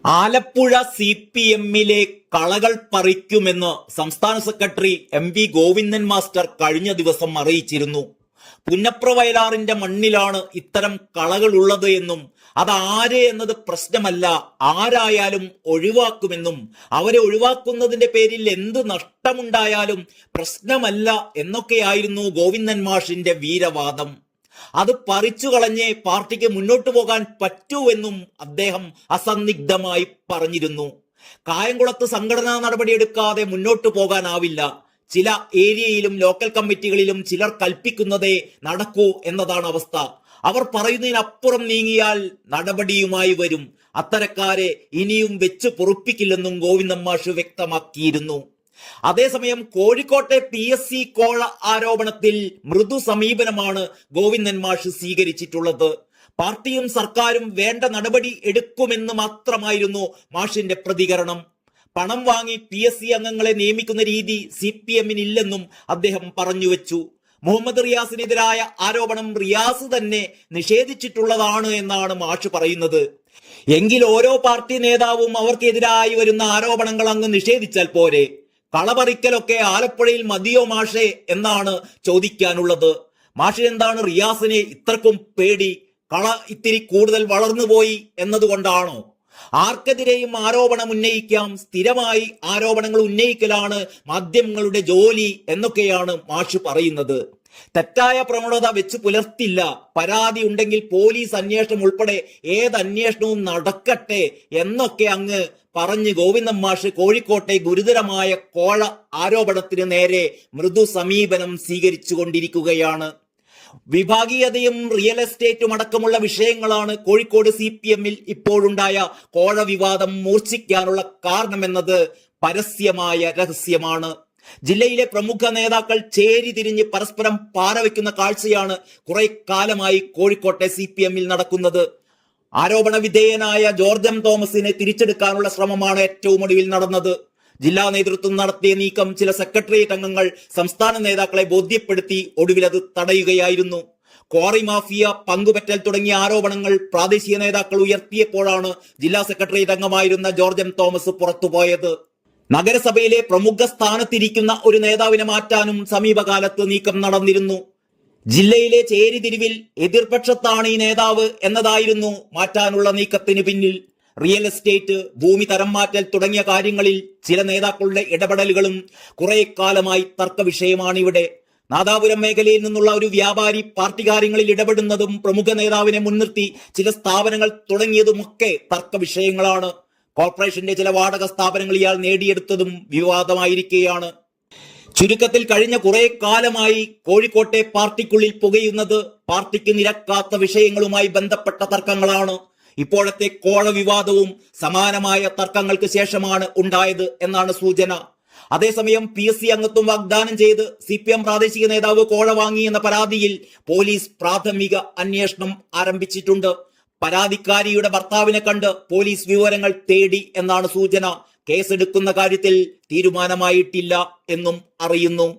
ആലപ്പുഴ CPM-ലെ കളകൾ പറിക്കുമെന്ന് സംസ്ഥാന secretary MV Govindan master കഴിഞ്ഞ ദിവസം അറിയിച്ചിരുന്നു. പുന്നപ്ര വയലാറിന്റെ മണ്ണിലാണ് ഇത്തരം കളകൾ ഉള്ളത് എന്നും അതാര് എന്നത് പ്രശ്നമല്ല, ആരായാലും ഒഴിവാക്കുമെന്നും അവരെ ഒഴിവാക്കുന്നതിന്റെ പേരിൽ എന്ത് നഷ്ടമുണ്ടായാലും പ്രശ്നമല്ല എന്നൊക്കെയായിരുന്നു ഗോവിന്ദൻ മാഷിന്റെ വീരവാദം. അത് പറിച്ചു കളഞ്ഞേ പാർട്ടിക്ക് മുന്നോട്ടു പോകാൻ പറ്റൂവെന്നും അദ്ദേഹം അസന്നിഗ്ധമായി പറഞ്ഞിരുന്നു. കായംകുളത്ത് സംഘടനാ നടപടിയെടുക്കാതെ മുന്നോട്ടു പോകാനാവില്ല. ചില ഏരിയയിലും ലോക്കൽ കമ്മിറ്റികളിലും ചിലർ കൽപ്പിക്കുന്നതേ നടക്കൂ എന്നതാണ് അവസ്ഥ. അവർ പറയുന്നതിനപ്പുറം നീങ്ങിയാൽ നടപടിയുമായി വരും. അത്തരക്കാരെ ഇനിയും വെച്ച് പൊറുപ്പിക്കില്ലെന്നും ഗോവിന്ദൻ മാഷ് വ്യക്തമാക്കിയിരുന്നു. അതേസമയം കോഴിക്കോട്ടെ PSC കോഴ ആരോപണത്തിൽ മൃദു സമീപനമാണ് ഗോവിന്ദൻ മാഷ് സ്വീകരിച്ചിട്ടുള്ളത്. പാർട്ടിയും സർക്കാരും വേണ്ട നടപടി എടുക്കുമെന്ന് മാത്രമായിരുന്നു മാഷിന്റെ പ്രതികരണം. പണം വാങ്ങി PSC അംഗങ്ങളെ നിയമിക്കുന്ന രീതി CPM-നില്ലെന്നും അദ്ദേഹം പറഞ്ഞുവെച്ചു. മുഹമ്മദ് റിയാസിനെതിരായ ആരോപണം റിയാസ് തന്നെ നിഷേധിച്ചിട്ടുള്ളതാണ് എന്നാണ് മാഷ് പറയുന്നത്. എങ്കിൽ ഓരോ പാർട്ടി നേതാവും അവർക്കെതിരായി വരുന്ന ആരോപണങ്ങൾ അങ്ങ് നിഷേധിച്ചാൽ പോരെ? കളപറിക്കലൊക്കെ ആലപ്പുഴയിൽ മതിയോ മാഷേ എന്നാണ് ചോദിക്കാനുള്ളത്. മാഷ് എന്താണ് റിയാസിനെ ഇത്രക്കും പേടി? കള ഇത്തിരി കൂടുതൽ വളർന്നുപോയി എന്നതുകൊണ്ടാണോ? ആർക്കെതിരെയും ആരോപണം ഉന്നയിക്കാം, സ്ഥിരമായി ആരോപണങ്ങൾ ഉന്നയിക്കലാണ് മാധ്യമങ്ങളുടെ ജോലി എന്നൊക്കെയാണ് മാഷ് പറയുന്നത്. തെറ്റായ പ്രവണത വെച്ച് പുലർത്തില്ല. പരാതി ഉണ്ടെങ്കിൽ പോലീസ് അന്വേഷണം ഉൾപ്പെടെ ഏത് അന്വേഷണവും നടക്കട്ടെ എന്നൊക്കെ അങ്ങ് പറഞ്ഞ് ഗോവിന്ദൻ മാഷ് കോഴിക്കോട്ടെ ഗുരുതരമായ കോഴ ആരോപണത്തിന് നേരെ മൃദു സമീപനം സ്വീകരിച്ചു കൊണ്ടിരിക്കുകയാണ്. വിഭാഗീയതയും റിയൽ എസ്റ്റേറ്റും അടക്കമുള്ള വിഷയങ്ങളാണ് കോഴിക്കോട് CPM-ൽ ഇപ്പോഴുണ്ടായ കോഴ വിവാദം മൂർച്ഛിക്കാനുള്ള കാരണമെന്നത് പരസ്യമായ രഹസ്യമാണ്. ജില്ലയിലെ പ്രമുഖ നേതാക്കൾ ചേരി തിരിഞ്ഞ് പരസ്പരം പാരവയ്ക്കുന്ന കാഴ്ചയാണ് കുറെ കാലമായി കോഴിക്കോട്ടെ CPM-ൽ നടക്കുന്നത്. ആരോപണ വിധേയനായ ജോർജ് M. തോമസിനെ തിരിച്ചെടുക്കാനുള്ള ശ്രമമാണ് ഏറ്റവും ഒടുവിൽ നടന്നത്. ജില്ലാ നേതൃത്വം നടത്തിയ നീക്കം ചില സെക്രട്ടേറിയറ്റ് അംഗങ്ങൾ സംസ്ഥാന നേതാക്കളെ ബോധ്യപ്പെടുത്തി ഒടുവിൽ അത് തടയുകയായിരുന്നു. ക്വാറി മാഫിയ, പങ്കുപറ്റൽ തുടങ്ങിയ ആരോപണങ്ങൾ പ്രാദേശിക നേതാക്കൾ ഉയർത്തിയപ്പോഴാണ് ജില്ലാ സെക്രട്ടേറിയറ്റ് അംഗമായിരുന്ന ജോർജ് M. തോമസ് പുറത്തുപോയത്. നഗരസഭയിലെ പ്രമുഖ സ്ഥാനത്തിരിക്കുന്ന ഒരു നേതാവിനെ മാറ്റാനും സമീപകാലത്ത് നീക്കം നടന്നിരുന്നു. ജില്ലയിലെ ചേരിതിരിവിൽ എതിർപക്ഷത്താണ് ഈ നേതാവ് എന്നതായിരുന്നു മാറ്റാനുള്ള നീക്കത്തിന് പിന്നിൽ. റിയൽ എസ്റ്റേറ്റ്, ഭൂമി തരം മാറ്റൽ തുടങ്ങിയ കാര്യങ്ങളിൽ ചില നേതാക്കളുടെ ഇടപെടലുകളും കുറെ കാലമായി തർക്ക വിഷയമാണ് ഇവിടെ. നാദാപുരം മേഖലയിൽ നിന്നുള്ള ഒരു വ്യാപാരി പാർട്ടി കാര്യങ്ങളിൽ ഇടപെടുന്നതും പ്രമുഖ നേതാവിനെ മുൻനിർത്തി ചില സ്ഥാപനങ്ങൾ തുടങ്ങിയതുമൊക്കെ തർക്ക വിഷയങ്ങളാണ്. കോർപ്പറേഷന്റെ ചില വാടക സ്ഥാപനങ്ങൾ ഇയാൾ നേടിയെടുത്തതും വിവാദമായിരിക്കുകയാണ്. ചുരുക്കത്തിൽ കഴിഞ്ഞ കുറെ കാലമായി കോഴിക്കോട്ടെ പാർട്ടിക്കുള്ളിൽ പുകയുന്നത് പാർട്ടിക്ക് നിരക്കാത്ത വിഷയങ്ങളുമായി ബന്ധപ്പെട്ട തർക്കങ്ങളാണ്. ഇപ്പോഴത്തെ കോഴ വിവാദവും സമാനമായ തർക്കങ്ങൾക്ക് ശേഷമാണ് ഉണ്ടായത് എന്നാണ് സൂചന. അതേസമയം PSC അംഗത്വം വാഗ്ദാനം ചെയ്ത് CPM പ്രാദേശിക നേതാവ് കോഴ വാങ്ങി എന്ന പരാതിയിൽ പോലീസ് പ്രാഥമിക അന്വേഷണം ആരംഭിച്ചിട്ടുണ്ട്. പരാതിക്കാരിയുടെ ഭർത്താവിനെ കണ്ട് പോലീസ് വിവരങ്ങൾ തേടി എന്നാണ് സൂചന. കേസെടുക്കുന്ന കാര്യത്തിൽ തീരുമാനമായിട്ടില്ല എന്നും അറിയുന്നു.